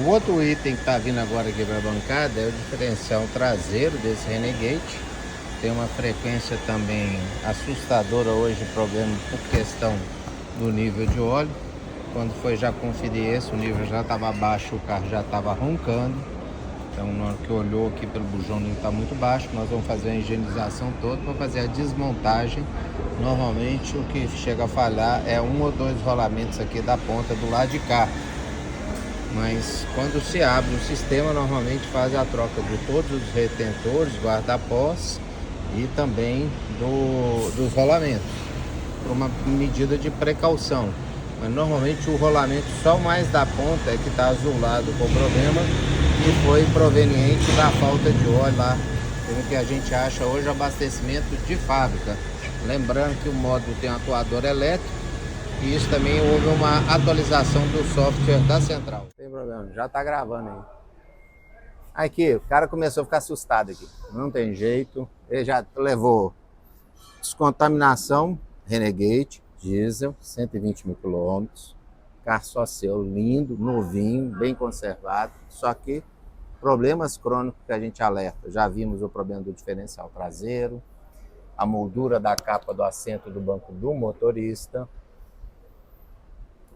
O outro item que está vindo agora aqui para a bancada é o diferencial traseiro desse Renegade. Tem uma frequência também assustadora hoje, problema por questão do nível de óleo. Quando foi já conferir esse, o nível já estava baixo, o carro já estava roncando. Então, na hora que olhou aqui pelo bujão, o nível está muito baixo. Nós vamos fazer a higienização toda para fazer a desmontagem. Normalmente, o que chega a falhar é um ou dois rolamentos aqui da ponta do lado de cá. Mas quando se abre o sistema, normalmente faz a troca de todos os retentores, guarda-pós e também dos rolamentos, por uma medida de precaução. Mas normalmente o rolamento só o mais da ponta é que está azulado com problema e foi proveniente da falta de óleo lá, pelo que a gente acha hoje, abastecimento de fábrica. Lembrando que o módulo tem um atuador elétrico e isso também houve uma atualização do software da central. Não tem problema, já está gravando aí. Aqui, o cara começou a ficar assustado aqui. Não tem jeito, ele já levou descontaminação, Renegade, diesel, 120 mil quilômetros, carro só seu, lindo, novinho, bem conservado, só que problemas crônicos que a gente alerta. Já vimos o problema do diferencial traseiro, a moldura da capa do assento do banco do motorista.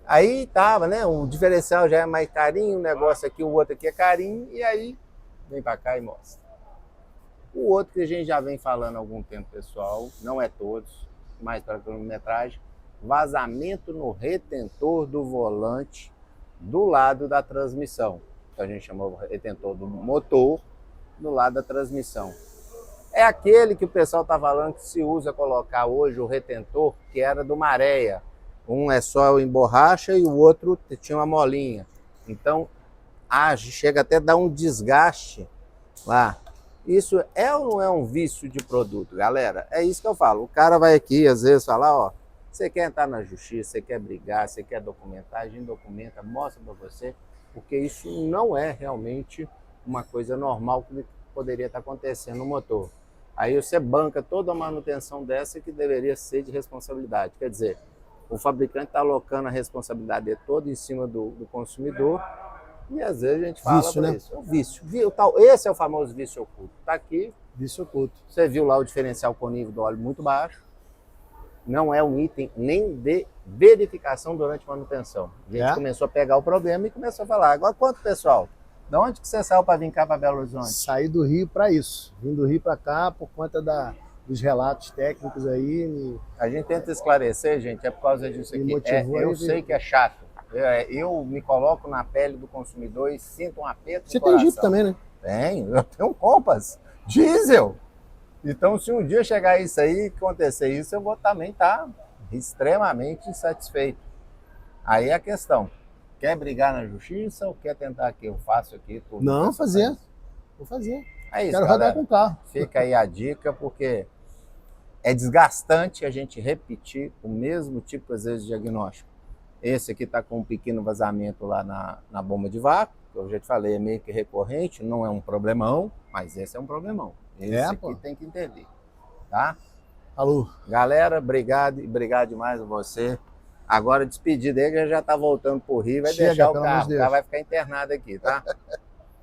Aí tava, né, o diferencial já é mais carinho, o negócio aqui, o outro aqui é carinho, e aí vem pra cá e mostra. O outro que a gente já vem falando há algum tempo, pessoal, não é todos, mais para quilometragem, vazamento no retentor do volante do lado da transmissão. Que a gente chamou de retentor do motor do lado da transmissão. É aquele que o pessoal está falando que se usa colocar hoje o retentor que era do Maré. Um é só em borracha e o outro tinha uma molinha. Então, chega até a dar um desgaste lá. Isso é ou não é um vício de produto, galera? É isso que eu falo. O cara vai aqui, às vezes, falar, ó, você quer entrar na justiça, você quer brigar, você quer documentar, a gente documenta, mostra para você, porque isso não é realmente uma coisa normal que poderia estar acontecendo no motor. Aí você banca toda a manutenção dessa que deveria ser de responsabilidade. Quer dizer, o fabricante está alocando a responsabilidade toda em cima do consumidor e às vezes a gente fala vício, né? isso. É um vício. Esse é o famoso vício oculto. Está aqui. Vício oculto. Você viu lá o diferencial com nível do óleo muito baixo. Não é um item nem de verificação durante manutenção. A gente começou a pegar o problema e começou a falar. Agora quanto, pessoal? De onde que você saiu para vir cá para Belo Horizonte? Saí do Rio para isso. Vim do Rio para cá por conta dos relatos técnicos aí. A gente tenta esclarecer, gente, é por causa disso aqui. Eu sei que é chato. Eu me coloco na pele do consumidor e sinto um aperto no coração. Você tem Jeep também, né? Tenho, eu tenho um Compass diesel. Então, se um dia chegar isso aí, acontecer isso, eu vou também estar extremamente insatisfeito. Aí é a questão. Quer brigar na justiça ou quer tentar que eu faça aqui tudo? Não, fazer. Vou fazer. É isso, quero galera. rodar com o carro. Fica aí a dica, porque é desgastante a gente repetir o mesmo tipo, às vezes, de diagnóstico. Esse aqui está com um pequeno vazamento lá na bomba de vácuo, que eu já te falei, é meio que recorrente, não é um problemão, mas esse é um problemão. Esse aqui tem que entender, tá? Alô. Galera, obrigado demais a você. Agora, despedir dele, já tá voltando pro Rio, vai deixar o carro, o carro vai ficar internado aqui, tá?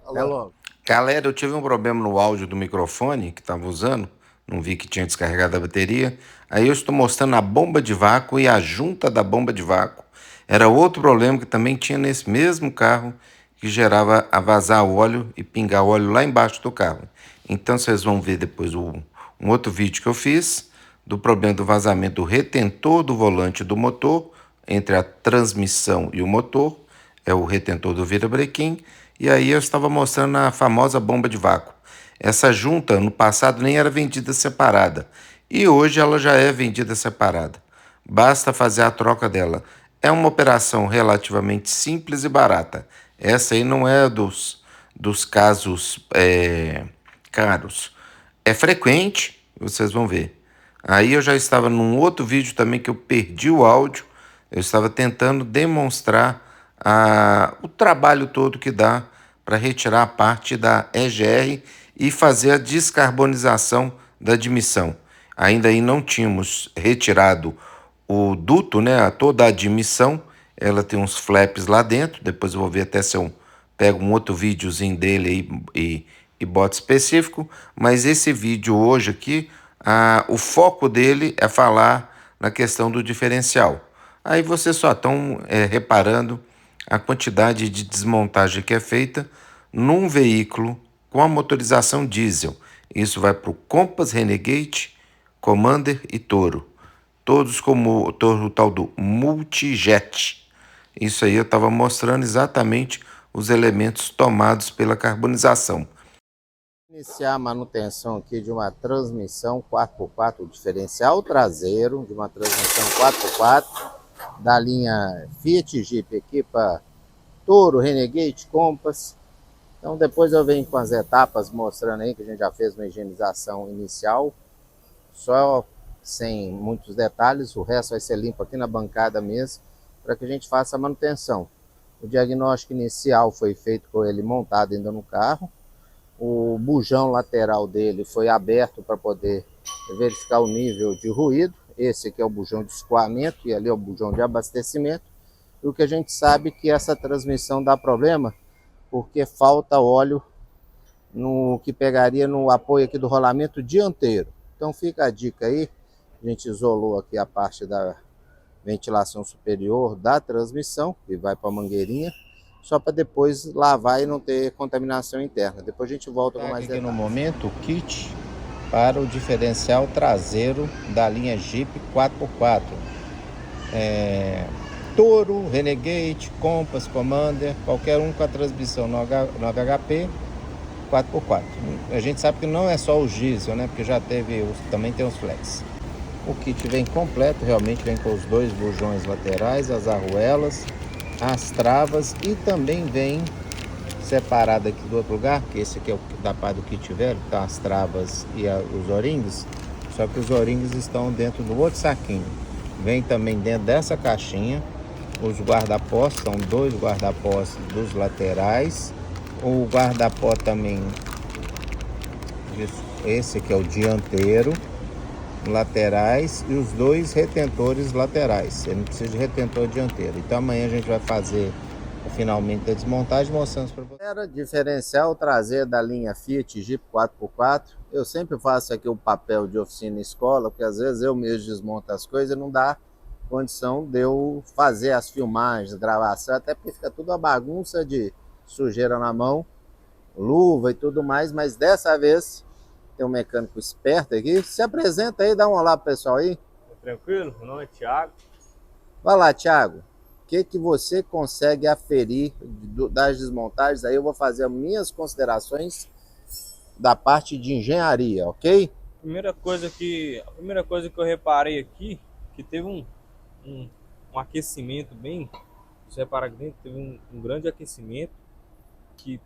Até logo. Galera, eu tive um problema no áudio do microfone que estava usando, não vi que tinha descarregado a bateria. Aí eu estou mostrando a bomba de vácuo e a junta da bomba de vácuo. Era outro problema que também tinha nesse mesmo carro, que gerava a vazar óleo e pingar óleo lá embaixo do carro. Então vocês vão ver depois um outro vídeo que eu fiz do problema do vazamento do retentor do volante do motor, entre a transmissão e o motor, é o retentor do virabrequim, e aí eu estava mostrando a famosa bomba de vácuo. Essa junta, no passado, nem era vendida separada, e hoje ela já é vendida separada. Basta fazer a troca dela. É uma operação relativamente simples e barata. Essa aí não é dos casos caros. É frequente, vocês vão ver. Aí eu já estava num outro vídeo também que eu perdi o áudio. Eu estava tentando demonstrar o trabalho todo que dá para retirar a parte da EGR e fazer a descarbonização da admissão. Ainda aí não tínhamos retirado o duto, né, toda a admissão. Ela tem uns flaps lá dentro, depois eu vou ver até se eu pego um outro videozinho dele e boto específico, mas esse vídeo hoje aqui, o foco dele é falar na questão do diferencial. Aí vocês só estão reparando a quantidade de desmontagem que é feita num veículo com a motorização diesel. Isso vai para o Compass, Renegade, Commander e Toro. Todos com o tal do Multijet. Isso aí eu estava mostrando exatamente os elementos tomados pela carbonização. Iniciar a manutenção aqui de uma transmissão 4x4, diferencial traseiro de uma transmissão 4x4 da linha Fiat Jeep, equipa Toro, Renegade, Compass. Então depois eu venho com as etapas mostrando aí que a gente já fez uma higienização inicial, só sem muitos detalhes, o resto vai ser limpo aqui na bancada mesmo, para que a gente faça a manutenção. O diagnóstico inicial foi feito com ele montado ainda no carro. O bujão lateral dele foi aberto para poder verificar o nível de ruído. Esse aqui é o bujão de escoamento e ali é o bujão de abastecimento. E o que a gente sabe é que essa transmissão dá problema porque falta óleo no que pegaria no apoio aqui do rolamento dianteiro. Então fica a dica aí. A gente isolou aqui a parte da ventilação superior da transmissão, que vai para a mangueirinha, só para depois lavar e não ter contaminação interna. Depois a gente volta com mais detalhes. Aqui no momento o kit para o diferencial traseiro da linha Jeep 4x4. Toro, Renegade, Compass, Commander, qualquer um com a transmissão no HHP 4x4. A gente sabe que não é só o diesel, né? Porque já teve, também tem os flex. O kit vem completo, realmente vem com os dois bujões laterais, as arruelas, as travas e também vem separado aqui do outro lugar, que esse aqui é o da parte do kit velho, tá as travas e os O-rings, só que os O-rings estão dentro do outro saquinho. Vem também dentro dessa caixinha os guarda-pós, são dois guarda-pós dos laterais, o guarda-pó também, esse aqui é o dianteiro, laterais e os dois retentores laterais. Você não precisa de retentor dianteiro. Então amanhã a gente vai fazer finalmente a desmontagem, mostrando para vocês. Era diferencial traseiro da linha Fiat Jeep 4x4. Eu sempre faço aqui o papel de oficina escola, porque às vezes eu mesmo desmonto as coisas e não dá condição de eu fazer as filmagens, gravação, até porque fica tudo uma bagunça de sujeira na mão, luva e tudo mais, mas dessa vez tem um mecânico esperto aqui. Se apresenta aí, dá um olá pro pessoal aí. Tranquilo? Meu nome é Thiago. Vai lá, Thiago. O que você consegue aferir das desmontagens? Aí eu vou fazer as minhas considerações da parte de engenharia, ok? A primeira coisa que eu reparei aqui, que teve um aquecimento bem... Se reparar aqui dentro, teve um grande aquecimento que...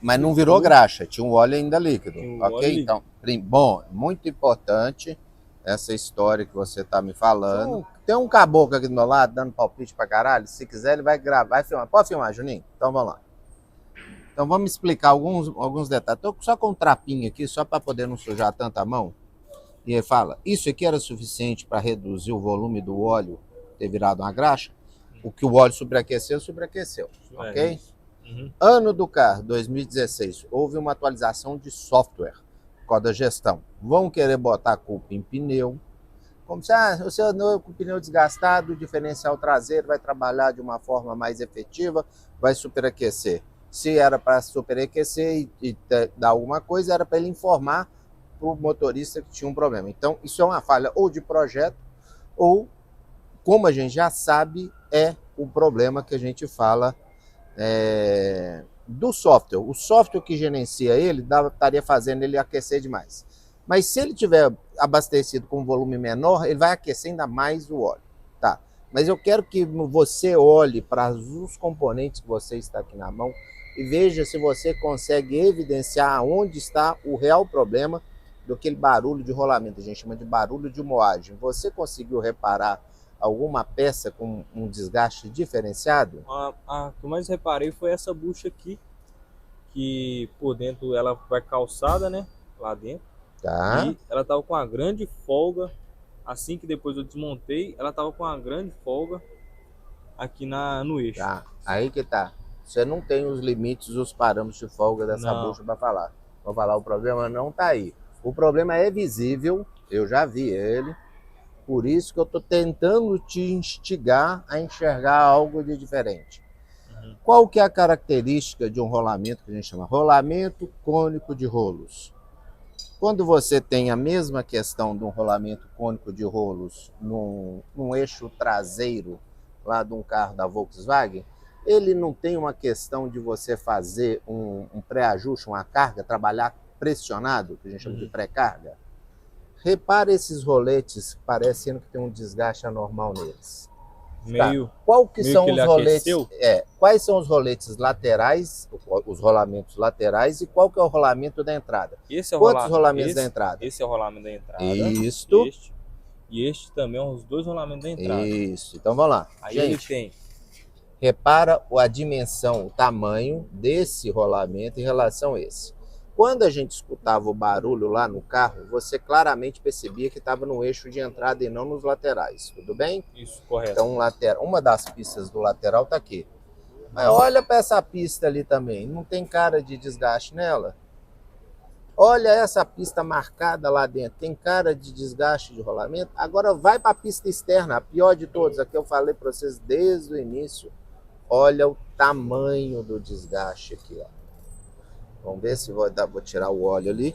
mas não virou graxa, tinha um óleo ainda líquido, ok? Líquido. Então, bom, muito importante essa história que você tá me falando. Tem um caboclo aqui do meu lado, dando palpite pra caralho, se quiser ele vai gravar, vai filmar. Pode filmar, Juninho? Então vamos lá. Então vamos explicar alguns detalhes. Tô só com um trapinho aqui, só para poder não sujar tanta mão. E ele fala, isso aqui era suficiente para reduzir o volume do óleo ter virado uma graxa? O que o óleo sobreaqueceu, ok? Uhum. Ano do carro, 2016, houve uma atualização de software, por causa da gestão. Vão querer botar a culpa em pneu, como se você andou com o pneu desgastado, o diferencial traseiro vai trabalhar de uma forma mais efetiva, vai superaquecer. Se era para superaquecer e dar alguma coisa, era para ele informar para o motorista que tinha um problema. Então, isso é uma falha ou de projeto, ou, como a gente já sabe, é o problema que a gente fala do software. O software que gerencia ele estaria fazendo ele aquecer demais. Mas se ele tiver abastecido com um volume menor, ele vai aquecer ainda mais o óleo. Tá. Mas eu quero que você olhe para os componentes que você está aqui na mão e veja se você consegue evidenciar onde está o real problema daquele barulho de rolamento. A gente chama de barulho de moagem. Você conseguiu reparar alguma peça com um desgaste diferenciado? A que eu mais reparei foi essa bucha aqui, que por dentro ela vai calçada, né? Lá dentro. Tá. E ela tava com uma grande folga. Assim que depois eu desmontei, ela tava com uma grande folga aqui no eixo. Tá. Aí que tá. Você não tem os limites, os parâmetros de folga dessa Não. bucha para falar. Vou falar, o problema não está aí. O problema é visível, eu já vi ele, por isso que eu estou tentando te instigar a enxergar algo de diferente. Qual que é a característica de um rolamento que a gente chama rolamento cônico de rolos? Quando você tem a mesma questão de um rolamento cônico de rolos num eixo traseiro lá de um carro da Volkswagen, ele não tem uma questão de você fazer um pré-ajuste, uma carga, trabalhar pressionado, que a gente chama de pré-carga. Repare esses roletes parecendo que tem um desgaste anormal neles. Meio, Qual que meio são que os ele roletes? aqueceu. Quais são os roletes laterais, os rolamentos laterais, e qual que é o rolamento da entrada? Esse é o Quantos rolamentos da entrada? Esse é o rolamento da entrada. Isto. E este também é os dois rolamentos da entrada. Isso. Então vamos lá. Aí Gente, ele tem. repara a dimensão, o tamanho desse rolamento em relação a esse. Quando a gente escutava o barulho lá no carro, você claramente percebia que estava no eixo de entrada e não nos laterais. Tudo bem? Isso, correto. Então, uma das pistas do lateral está aqui. Mas olha para essa pista ali também. Não tem cara de desgaste nela? Olha essa pista marcada lá dentro. Tem cara de desgaste de rolamento? Agora vai para a pista externa, a pior de todas. Aqui eu falei para vocês desde o início. Olha o tamanho do desgaste aqui, ó. Vamos ver se vou tirar o óleo ali.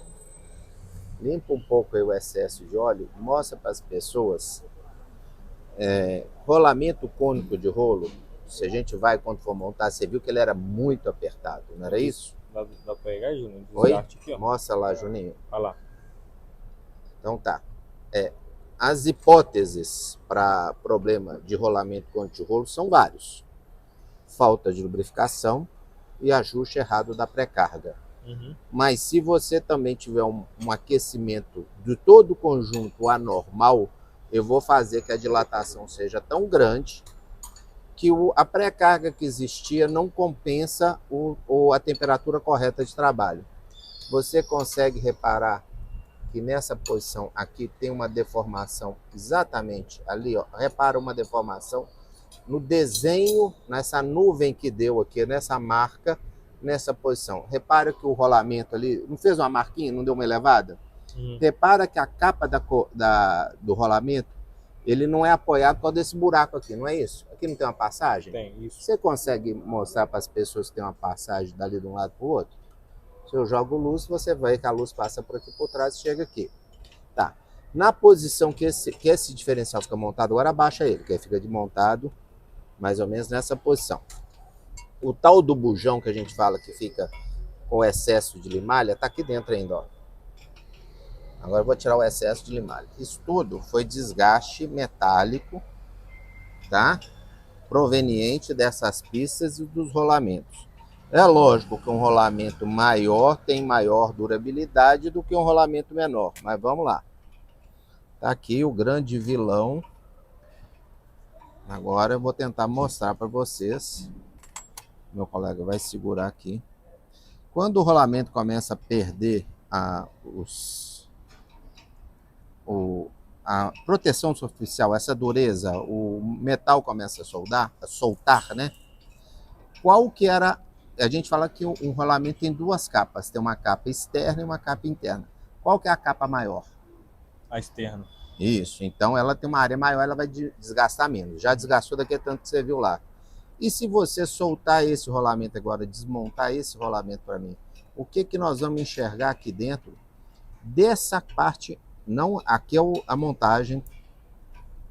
Limpa um pouco aí o excesso de óleo. Mostra para as pessoas. Rolamento cônico de rolo. Se a gente vai, quando for montar, você viu que ele era muito apertado, não era isso? Dá pra pegar aí, Juninho? Oi? Aqui, ó. Mostra lá, Juninho. Olha lá. Então tá. As hipóteses para problema de rolamento cônico de rolo são vários. Falta de lubrificação e ajuste errado da pré-carga. Mas se você também tiver um aquecimento de todo o conjunto anormal, eu vou fazer que a dilatação seja tão grande que a pré-carga que existia não compensa a temperatura correta de trabalho. Você consegue reparar que nessa posição aqui tem uma deformação exatamente ali, ó. Repara uma deformação no desenho, nessa nuvem que deu aqui, nessa marca, nessa posição. Repara que o rolamento ali, não fez uma marquinha, não deu uma elevada? Repara que a capa do rolamento, ele não é apoiado por desse buraco aqui, não é isso? Aqui não tem uma passagem? Tem, isso. Você consegue mostrar para as pessoas que tem uma passagem dali de um lado para o outro? Se eu jogo luz, você vê que a luz passa por aqui por trás e chega aqui. Tá. Na posição que esse diferencial fica montado, agora abaixa ele, que aí fica montado mais ou menos nessa posição. O tal do bujão que a gente fala que fica com excesso de limalha, tá aqui dentro ainda, ó. Agora eu vou tirar o excesso de limalha. Isso tudo foi desgaste metálico, tá? Proveniente dessas pistas e dos rolamentos. É lógico que um rolamento maior tem maior durabilidade do que um rolamento menor, mas vamos lá. Tá aqui o grande vilão. Agora eu vou tentar mostrar para vocês. Meu colega vai segurar aqui. Quando o rolamento começa a perder a proteção superficial, essa dureza, o metal começa a soltar, né? Qual que era... A gente fala que um rolamento tem duas capas. Tem uma capa externa e uma capa interna. Qual que é a capa maior? A externa. Isso. Então ela tem uma área maior, ela vai desgastar menos. Já desgastou daqui a tanto que você viu lá. E se você soltar esse rolamento agora, desmontar esse rolamento para mim, o que que nós vamos enxergar aqui dentro dessa parte? Não, aqui é a montagem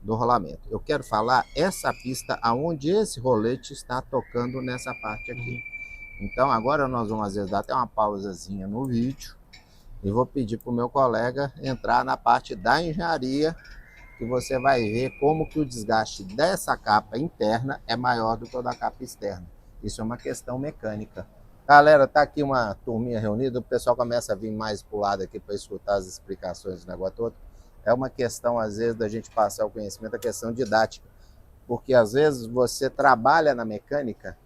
do rolamento. Eu quero falar essa pista aonde esse rolete está tocando nessa parte aqui. Então agora nós vamos às vezes dar até uma pausazinha no vídeo e vou pedir para o meu colega entrar na parte da engenharia, que você vai ver como que o desgaste dessa capa interna é maior do que o da capa externa. Isso é uma questão mecânica. Galera, tá aqui uma turminha reunida, o pessoal começa a vir mais pro lado aqui para escutar as explicações do negócio todo. É uma questão, às vezes, da gente passar o conhecimento, a questão didática. Porque, às vezes, você trabalha na mecânica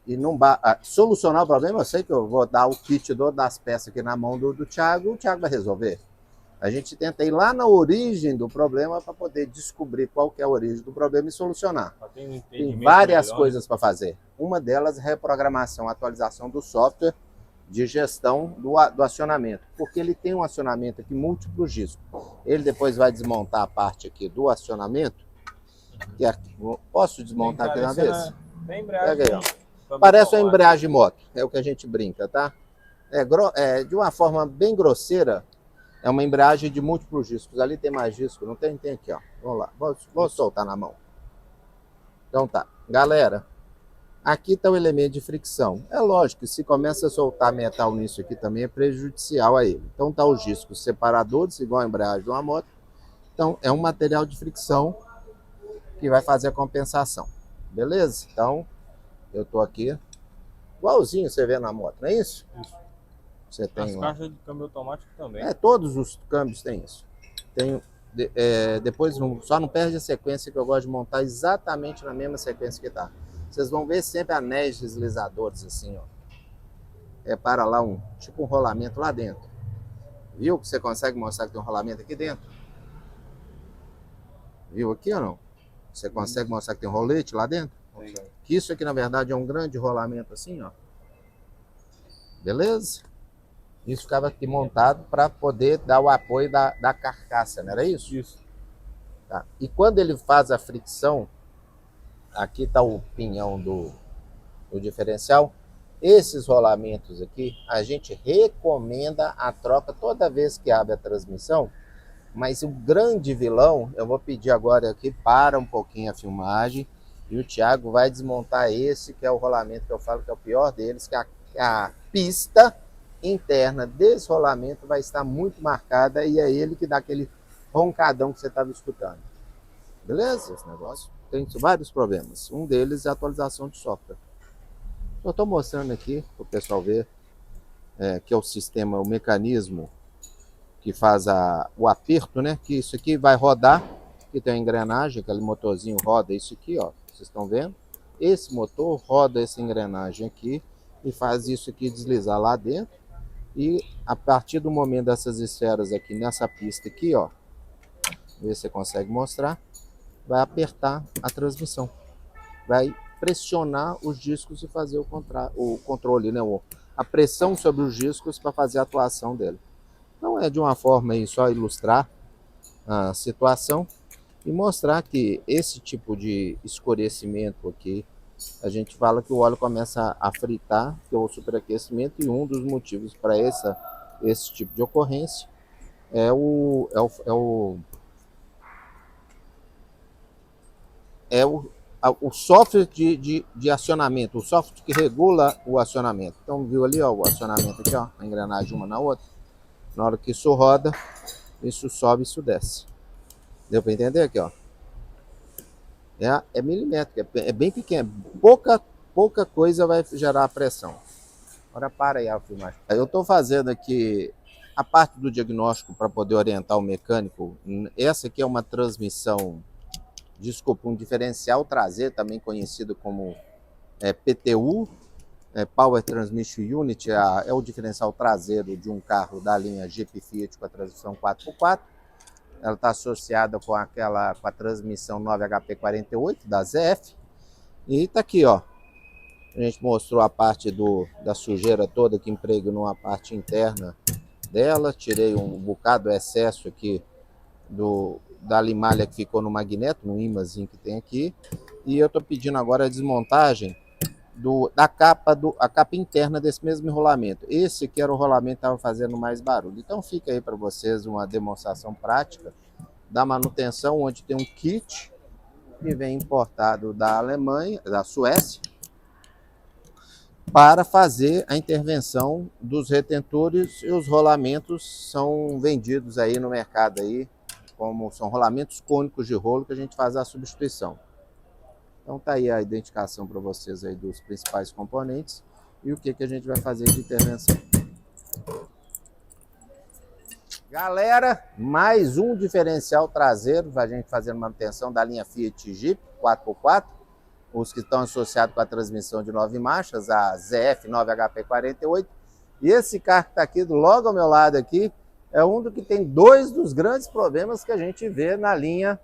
e não solucionar o problema, eu sei que eu vou dar o kit das peças aqui na mão do Thiago, o Thiago vai resolver. A gente tenta ir lá na origem do problema para poder descobrir qual que é a origem do problema e solucionar. Tem várias coisas para fazer. Uma delas é reprogramação, atualização do software de gestão do acionamento, porque ele tem um acionamento aqui múltiplos discos. Ele depois vai desmontar a parte aqui do acionamento, que é, posso desmontar aqui uma vez? Pega aí, ó. Parece uma embreagem de moto, é o que a gente brinca, tá? De uma forma bem grosseira, é uma embreagem de múltiplos discos. Ali tem mais disco, não tem? Tem aqui, ó. Vamos lá, vou soltar na mão. Então tá, galera. Aqui está o elemento de fricção. É lógico que se começa a soltar metal nisso aqui também é prejudicial a ele. Então tá os discos separadores, igual a embreagem de uma moto. Então é um material de fricção que vai fazer a compensação. Beleza? Então eu tô aqui igualzinho você vê na moto, não é isso? Isso. Você tem as caixas de câmbio automático também. Todos os câmbios têm isso. Depois só não perde a sequência, que eu gosto de montar exatamente na mesma sequência que tá. Vocês vão ver sempre anéis deslizadores assim, ó. Para lá tipo um rolamento lá dentro. Viu que você consegue mostrar que tem um rolamento aqui dentro? Viu aqui ou não? Você consegue mostrar que tem um rolete lá dentro? Sim. Que isso aqui na verdade é um grande rolamento assim, ó. Beleza? Isso ficava aqui montado para poder dar o apoio da carcaça, não era isso? Isso. Tá. E quando ele faz a fricção, aqui está o pinhão do diferencial. Esses rolamentos aqui, a gente recomenda a troca toda vez que abre a transmissão. Mas o grande vilão, eu vou pedir agora aqui, para um pouquinho a filmagem, e o Thiago vai desmontar esse, que é o rolamento que eu falo que é o pior deles, que a pista interna desse rolamento vai estar muito marcada, e é ele que dá aquele roncadão que você estava escutando. Beleza? Esse negócio tem vários problemas. Um deles é a atualização de software. Eu estou mostrando aqui para o pessoal ver que é o sistema, o mecanismo que faz o aperto, né? Que isso aqui vai rodar, que tem a engrenagem, aquele motorzinho roda isso aqui, ó. Vocês estão vendo? Esse motor roda essa engrenagem aqui e faz isso aqui deslizar lá dentro. E a partir do momento dessas esferas aqui nessa pista aqui, ó, ver se você consegue mostrar, vai apertar a transmissão, vai pressionar os discos e fazer o controle, né? A pressão sobre os discos para fazer a atuação dele. Então é de uma forma aí só ilustrar a situação e mostrar que esse tipo de escurecimento aqui, a gente fala que o óleo começa a fritar, que é o superaquecimento, e um dos motivos para esse tipo de ocorrência é o software de acionamento, o software que regula o acionamento. Então viu ali, ó, o acionamento aqui, ó, a engrenagem uma na outra. Na hora que isso roda, isso sobe e isso desce. Deu para entender aqui, ó? É milimétrico, é bem pequeno. Pouca coisa vai gerar pressão. Agora para aí a filmagem. Eu estou fazendo aqui a parte do diagnóstico para poder orientar o mecânico. Essa aqui é uma transmissão, desculpa, um diferencial traseiro, também conhecido como PTU, Power Transmission Unit, é o diferencial traseiro de um carro da linha Jeep Fiat com a transmissão 4x4. Ela está associada com a transmissão 9HP48 da ZF. E está aqui, ó. A gente mostrou a parte da sujeira toda que impregnou a parte interna dela. Tirei um bocado do excesso aqui da limalha que ficou no magneto, no imãzinho que tem aqui. E eu estou pedindo agora a desmontagem a capa interna desse mesmo enrolamento. Esse que era o rolamento que estava fazendo mais barulho. Então fica aí para vocês uma demonstração prática da manutenção, onde tem um kit que vem importado da Alemanha, da Suécia, para fazer a intervenção dos retentores, e os rolamentos são vendidos aí no mercado aí, como são rolamentos cônicos de rolo que a gente faz a substituição. Então tá aí a identificação para vocês aí dos principais componentes e o que a gente vai fazer de intervenção. Galera, mais um diferencial traseiro para a gente fazer manutenção da linha Fiat Jeep 4x4, os que estão associados com a transmissão de 9 marchas, a ZF 9HP48. E esse carro que está aqui logo ao meu lado aqui é um do que tem dois dos grandes problemas que a gente vê na linha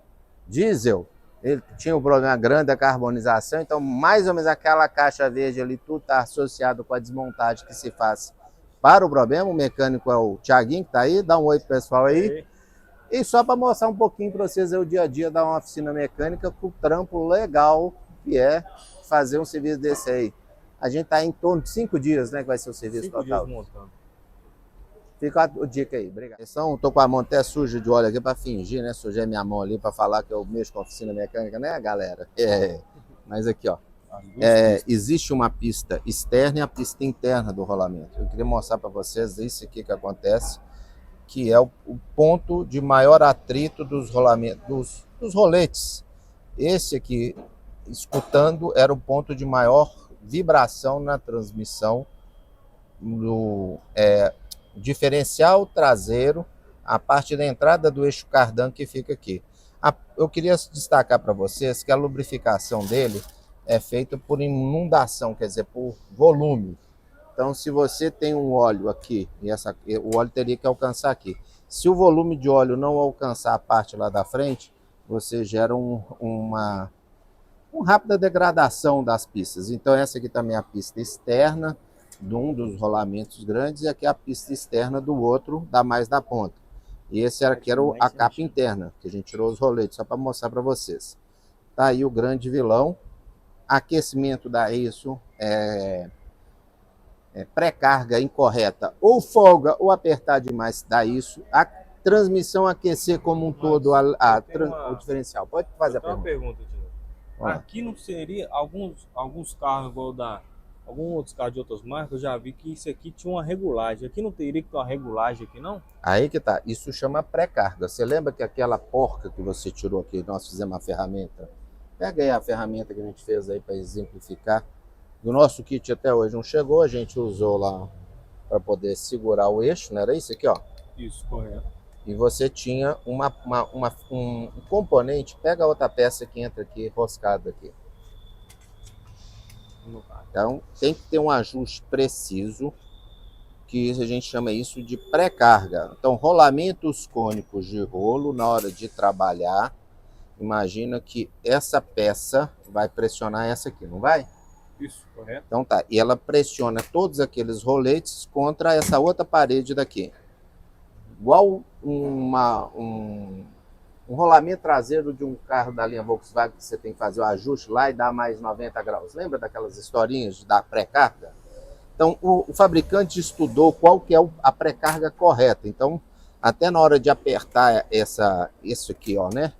diesel. Ele tinha um problema grande da carbonização, então mais ou menos aquela caixa verde ali, tudo está associado com a desmontagem que se faz para o problema. O mecânico é o Thiaguinho, que está aí, dá um oi pro pessoal aí. E só para mostrar um pouquinho para vocês o dia a dia da uma oficina mecânica, com o trampo legal que é fazer um serviço desse aí. A gente está em torno de 5 dias, né, que vai ser o serviço 5 total. dias montando. Fica a dica aí, obrigado. Tô com a mão até suja de óleo aqui para fingir, né? Sujei minha mão ali para falar que eu mexo com a oficina mecânica, né, galera? Mas aqui, ó. Existe uma pista externa e a pista interna do rolamento. Eu queria mostrar para vocês isso aqui que acontece, que é o ponto de maior atrito dos rolamentos, dos roletes. Esse aqui, escutando, era o ponto de maior vibração na transmissão do diferencial traseiro, a parte da entrada do eixo cardan que fica aqui. Eu queria destacar para vocês que a lubrificação dele é feita por inundação, quer dizer, por volume. Então, se você tem um óleo aqui, o óleo teria que alcançar aqui. Se o volume de óleo não alcançar a parte lá da frente, você gera uma rápida degradação das pistas. Então, essa aqui também é a pista externa de um dos rolamentos grandes, e aqui a pista externa do outro, da mais da ponta. E esse aqui era a capa interna, que a gente tirou os roletes, só para mostrar para vocês. Tá aí o grande vilão. Aquecimento dá isso, pré-carga incorreta, ou folga, ou apertar demais dá isso. A transmissão aquecer como um todo, o diferencial. Pode fazer a pergunta. Uma pergunta, Tio. Aqui não seria alguns carros igual alguns outros carros de outras marcas, eu já vi que isso aqui tinha uma regulagem. Aqui não teria que ter uma regulagem aqui, não? Aí que tá. Isso chama pré-carga. Você lembra que aquela porca que você tirou aqui, nós fizemos uma ferramenta? Pega aí a ferramenta que a gente fez aí para exemplificar. O nosso kit até hoje não chegou, a gente usou lá para poder segurar o eixo, não era isso aqui, ó? Isso, correto. E você tinha um componente, pega a outra peça que entra aqui, roscada aqui. Então, tem que ter um ajuste preciso, que a gente chama isso de pré-carga. Então, rolamentos cônicos de rolo, na hora de trabalhar, imagina que essa peça vai pressionar essa aqui, não vai? Isso, correto. Então tá, e ela pressiona todos aqueles roletes contra essa outra parede daqui. Igual um rolamento traseiro de um carro da linha Volkswagen, que você tem que fazer o ajuste lá e dar mais 90 graus. Lembra daquelas historinhas da pré-carga? Então, o fabricante estudou qual que é a pré-carga correta. Então, até na hora de apertar isso aqui, ó, né?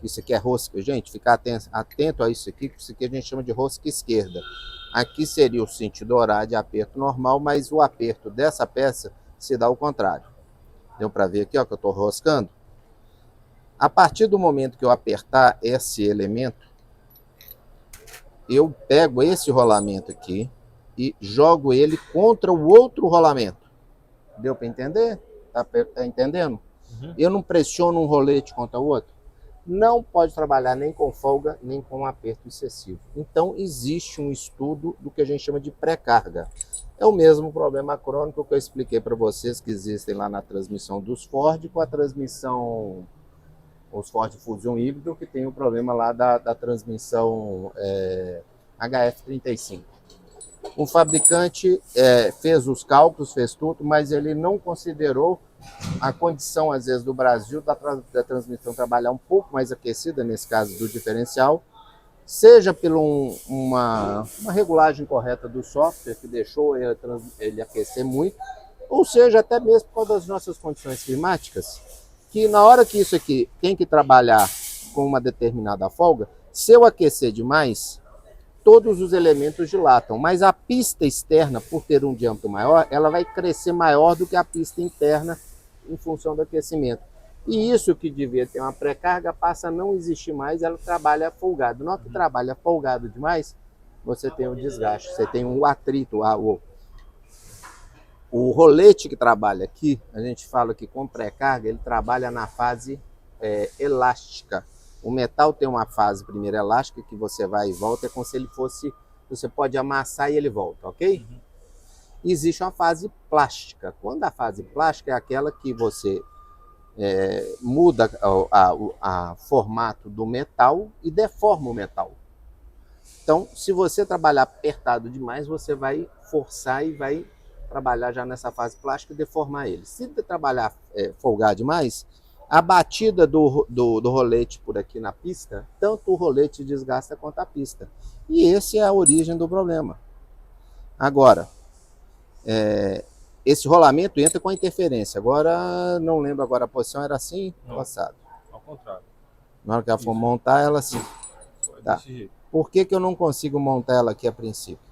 Isso aqui é rosca, gente, ficar atento a isso aqui a gente chama de rosca esquerda. Aqui seria o sentido horário de aperto normal, mas o aperto dessa peça se dá ao contrário. Deu para ver aqui, ó, que eu estou roscando? A partir do momento que eu apertar esse elemento, eu pego esse rolamento aqui e jogo ele contra o outro rolamento. Deu para entender? Tá entendendo? Uhum. Eu não pressiono um rolete contra o outro. Não pode trabalhar nem com folga, nem com aperto excessivo. Então, existe um estudo do que a gente chama de pré-carga. É o mesmo problema crônico que eu expliquei para vocês que existem lá na transmissão dos Ford, com a transmissão, os Ford Fusion híbrido, que tem o problema lá da transmissão HF35. O fabricante fez os cálculos, fez tudo, mas ele não considerou a condição, às vezes, do Brasil da transmissão trabalhar um pouco mais aquecida, nesse caso do diferencial, seja por uma regulagem correta do software, que deixou ele aquecer muito, ou seja, até mesmo por causa das nossas condições climáticas, que na hora que isso aqui tem que trabalhar com uma determinada folga, se eu aquecer demais, todos os elementos dilatam, mas a pista externa, por ter um diâmetro maior, ela vai crescer maior do que a pista interna em função do aquecimento. E isso que devia ter uma pré-carga passa a não existir mais, ela trabalha folgado. Na hora que trabalha folgado demais, você tem um desgaste, você tem um atrito. O rolete que trabalha aqui, a gente fala que com pré-carga, ele trabalha na fase elástica. O metal tem uma fase primeiro elástica, que você vai e volta, é como se ele fosse, você pode amassar e ele volta, ok? Uhum. existe uma fase plástica. Quando a fase plástica é aquela que você muda a formato do metal e deforma o metal. Então, se você trabalhar apertado demais, você vai forçar e vai trabalhar já nessa fase plástica e deformar ele. Se trabalhar folgar demais, a batida do rolete por aqui na pista, tanto o rolete desgasta quanto a pista. E essa é a origem do problema. Agora, esse rolamento entra com a interferência. Agora, não lembro agora a posição, era assim? Não, passado. ao contrário. Na hora que ela for montar, ela assim. Tá. Por que eu não consigo montar ela aqui a princípio?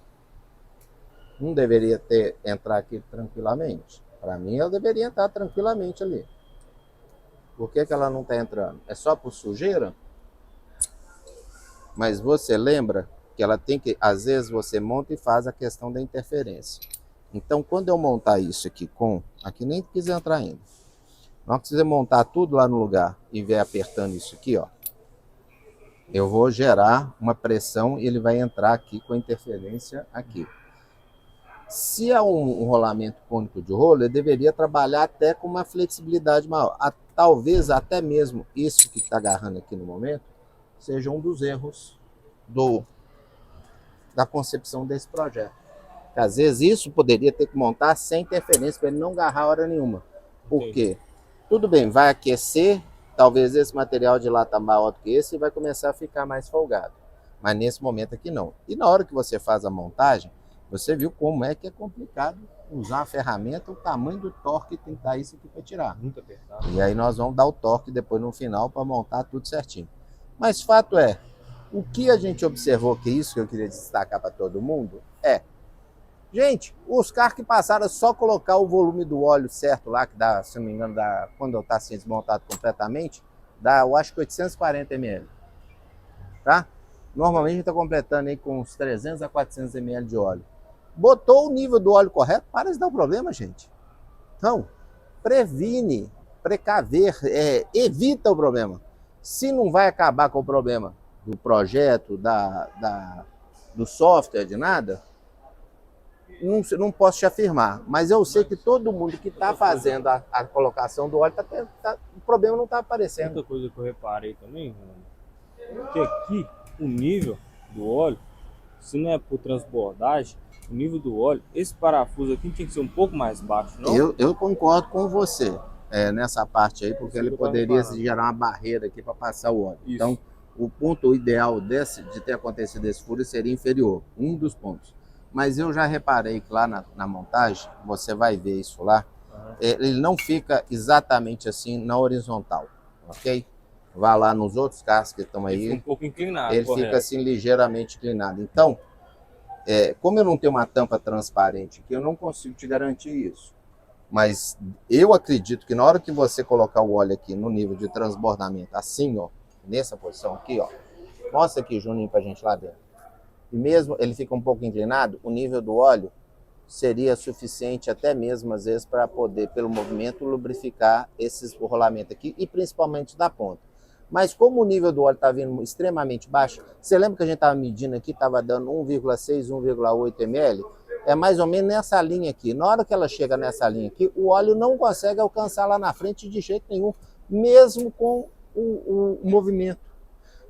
Não deveria entrar aqui tranquilamente? Para mim, ela deveria entrar tranquilamente ali. Por que ela não está entrando? É só por sujeira? Mas você lembra que ela tem que, às vezes você monta e faz a questão da interferência. Então, quando eu montar isso aqui aqui nem quis entrar ainda. Na hora que você montar tudo lá no lugar e vier apertando isso aqui, ó, eu vou gerar uma pressão e ele vai entrar aqui com a interferência aqui. Se é um rolamento cônico de rolo, ele deveria trabalhar até com uma flexibilidade maior. Talvez até mesmo isso que está agarrando aqui no momento seja um dos erros da concepção desse projeto. Porque, às vezes isso poderia ter que montar sem interferência para ele não agarrar hora nenhuma. Por quê? Tudo bem, vai aquecer, talvez esse material de lá está maior do que esse e vai começar a ficar mais folgado. Mas nesse momento aqui não. E na hora que você faz a montagem, você viu como é que é complicado usar a ferramenta, o tamanho do torque que tem que dar isso aqui para tirar. Muito apertado. E aí nós vamos dar o torque depois no final para montar tudo certinho. Mas fato é, o que a gente observou, que isso que eu queria destacar para todo mundo, gente, os carros que passaram só colocar o volume do óleo certo lá, que dá, se não me engano, quando está assim desmontado completamente, dá, eu acho que 840 ml. Tá? Normalmente a gente está completando aí com uns 300 a 400 ml de óleo. Botou o nível do óleo correto, para de dar um problema, gente. Então, previne, precaver, evita o problema. Se não vai acabar com o problema do projeto, do software, de nada, não posso te afirmar. Mas eu sei que todo mundo que está fazendo a colocação do óleo, o problema não está aparecendo. Outra coisa que eu reparei também, que aqui o nível do óleo, se não é por transbordagem, o nível do óleo, esse parafuso aqui tinha que ser um pouco mais baixo, não? Eu concordo com você nessa parte aí, porque ele poderia gerar uma barreira aqui para passar o óleo. Isso. Então, o ponto ideal de ter acontecido esse furo seria inferior, um dos pontos. Mas eu já reparei que lá na montagem, você vai ver isso lá, ele não fica exatamente assim na horizontal, ok? Vá lá nos outros carros que estão aí. Ele fica um pouco inclinado. Ele fica assim ligeiramente inclinado. Então, como eu não tenho uma tampa transparente aqui, eu não consigo te garantir isso. Mas eu acredito que na hora que você colocar o óleo aqui no nível de transbordamento, assim, ó, nessa posição aqui, ó, mostra aqui, Juninho, pra gente lá dentro. E mesmo ele fica um pouco inclinado, o nível do óleo seria suficiente até mesmo, às vezes, para poder, pelo movimento, lubrificar esses rolamentos aqui e principalmente da ponta. Mas como o nível do óleo está vindo extremamente baixo, você lembra que a gente estava medindo aqui, estava dando 1,6, 1,8 ml? É mais ou menos nessa linha aqui. Na hora que ela chega nessa linha aqui, o óleo não consegue alcançar lá na frente de jeito nenhum, mesmo com o movimento.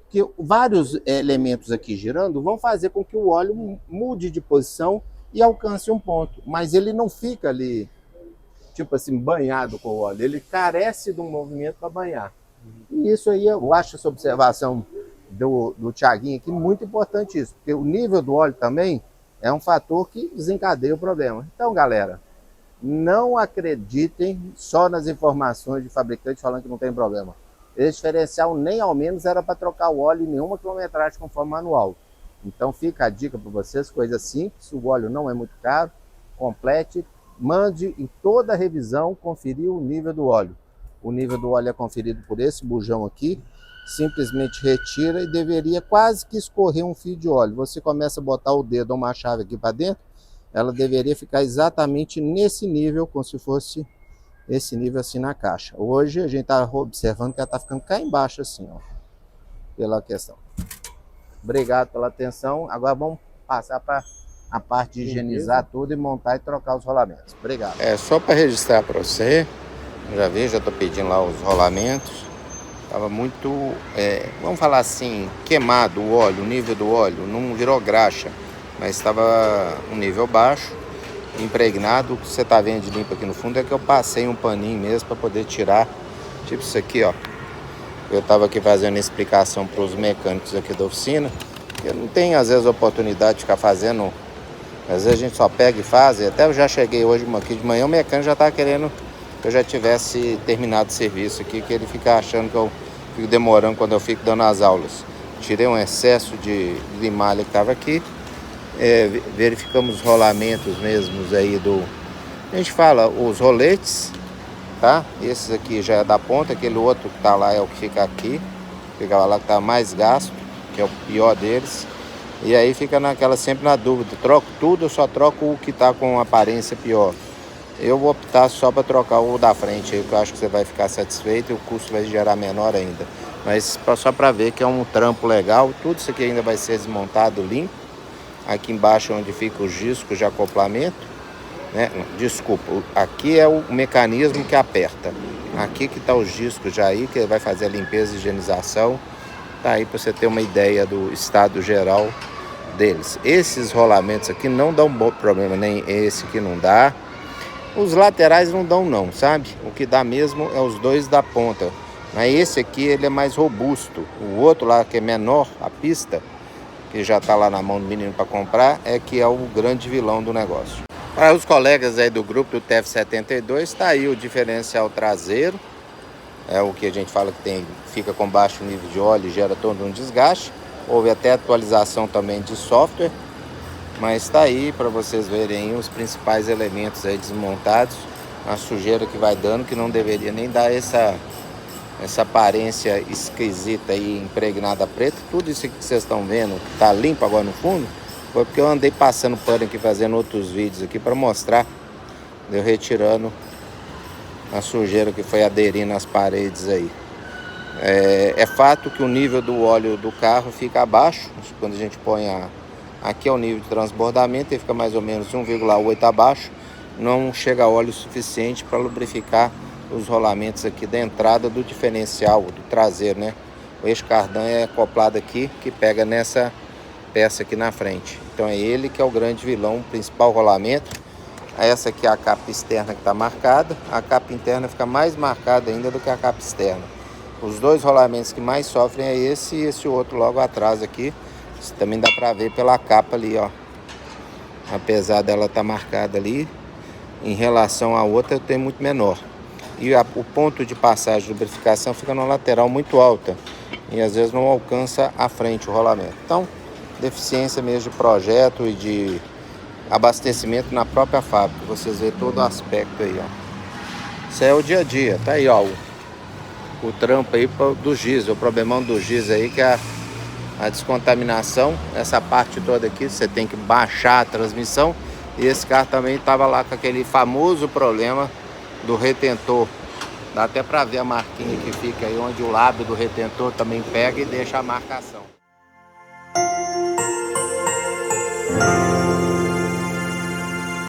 Porque vários elementos aqui girando vão fazer com que o óleo mude de posição e alcance um ponto. Mas ele não fica ali, tipo assim, banhado com o óleo. Ele carece de um movimento para banhar. E isso aí, eu acho essa observação do Thiaguinho aqui muito importante isso, porque o nível do óleo também é um fator que desencadeia o problema. Então, galera, não acreditem só nas informações de fabricante falando que não tem problema. Esse diferencial nem ao menos era para trocar o óleo em nenhuma quilometragem conforme manual. Então fica a dica para vocês, coisa simples, o óleo não é muito caro, complete, mande em toda a revisão conferir o nível do óleo. O nível do óleo é conferido por esse bujão aqui, simplesmente retira e deveria quase que escorrer um fio de óleo. Você começa a botar o dedo ou uma chave aqui para dentro, ela deveria ficar exatamente nesse nível, como se fosse esse nível assim na caixa. Hoje a gente está observando que ela está ficando cá embaixo assim, ó, pela questão. Obrigado pela atenção. Agora vamos passar para a parte de higienizar tudo e montar e trocar os rolamentos. Obrigado. É só para registrar para você, já vi, já estou pedindo lá os rolamentos. Tava muito, vamos falar assim, queimado o óleo, o nível do óleo, não virou graxa, mas estava um nível baixo, impregnado. O que você está vendo de limpo aqui no fundo é que eu passei um paninho mesmo para poder tirar, tipo isso aqui, ó. Eu estava aqui fazendo explicação para os mecânicos aqui da oficina. Eu não tenho, às vezes, oportunidade de ficar fazendo. Às vezes a gente só pega e faz. E até eu já cheguei hoje aqui de manhã, o mecânico já estava querendo que eu já tivesse terminado o serviço aqui, que ele fica achando que eu fico demorando quando eu fico dando as aulas. Tirei um excesso de limalha que estava aqui. Verificamos os rolamentos mesmos aí do... A gente fala os roletes, tá? Esses aqui já é da ponta, aquele outro que tá lá é o que fica aqui. Ficava lá que tá mais gasto, que é o pior deles. E aí fica naquela, sempre na dúvida, troco tudo ou só troco o que tá com aparência pior? Eu vou optar só para trocar o da frente aí, que eu acho que você vai ficar satisfeito e o custo vai gerar menor ainda. Mas só para ver que é um trampo legal, tudo isso aqui ainda vai ser desmontado limpo. Aqui embaixo é onde fica os discos de acoplamento, né? Desculpa, aqui é o mecanismo que aperta. Aqui que tá os discos já aí, que vai fazer a limpeza e higienização. Tá aí para você ter uma ideia do estado geral deles. Esses rolamentos aqui não dão bom problema, nem esse aqui não dá. Os laterais não dão não, sabe? O que dá mesmo é os dois da ponta. Mas esse aqui ele é mais robusto. O outro lá que é menor, a pista, que já tá lá na mão do menino para comprar, é que é o grande vilão do negócio. Para os colegas aí do grupo do TF72, está aí o diferencial traseiro. É o que a gente fala que fica com baixo nível de óleo e gera todo um desgaste. Houve até atualização também de software. Mas está aí para vocês verem os principais elementos aí desmontados. A sujeira que vai dando, que não deveria nem dar essa aparência esquisita aí, impregnada preta. Tudo isso que vocês estão vendo, que tá limpo agora no fundo, foi porque eu andei passando pano aqui, fazendo outros vídeos aqui para mostrar. Eu retirando a sujeira que foi aderindo às paredes aí. É fato que o nível do óleo do carro fica abaixo. Quando a gente põe aqui é o nível de transbordamento, ele fica mais ou menos 1,8 abaixo. Não chega óleo suficiente para lubrificar os rolamentos aqui da entrada do diferencial, do traseiro, né? O eixo cardan é acoplado aqui, que pega nessa peça aqui na frente. Então é ele que é o grande vilão, o principal rolamento. Essa aqui é a capa externa que está marcada. A capa interna fica mais marcada ainda do que a capa externa. Os dois rolamentos que mais sofrem é esse e esse outro logo atrás aqui. Isso também dá para ver pela capa ali, ó. Apesar dela estar marcada ali, em relação à outra tem muito menor. E o ponto de passagem de lubrificação fica na lateral muito alta. E às vezes não alcança a frente o rolamento. Então, deficiência mesmo de projeto e de abastecimento na própria fábrica. Vocês veem todo o aspecto aí, ó. Isso é o dia a dia, tá aí, ó. O trampo aí do giz, o problemão do giz aí, que é a descontaminação. Essa parte toda aqui, você tem que baixar a transmissão. E esse carro também estava lá com aquele famoso problema do retentor. Dá até para ver a marquinha que fica aí, onde o lábio do retentor também pega e deixa a marcação.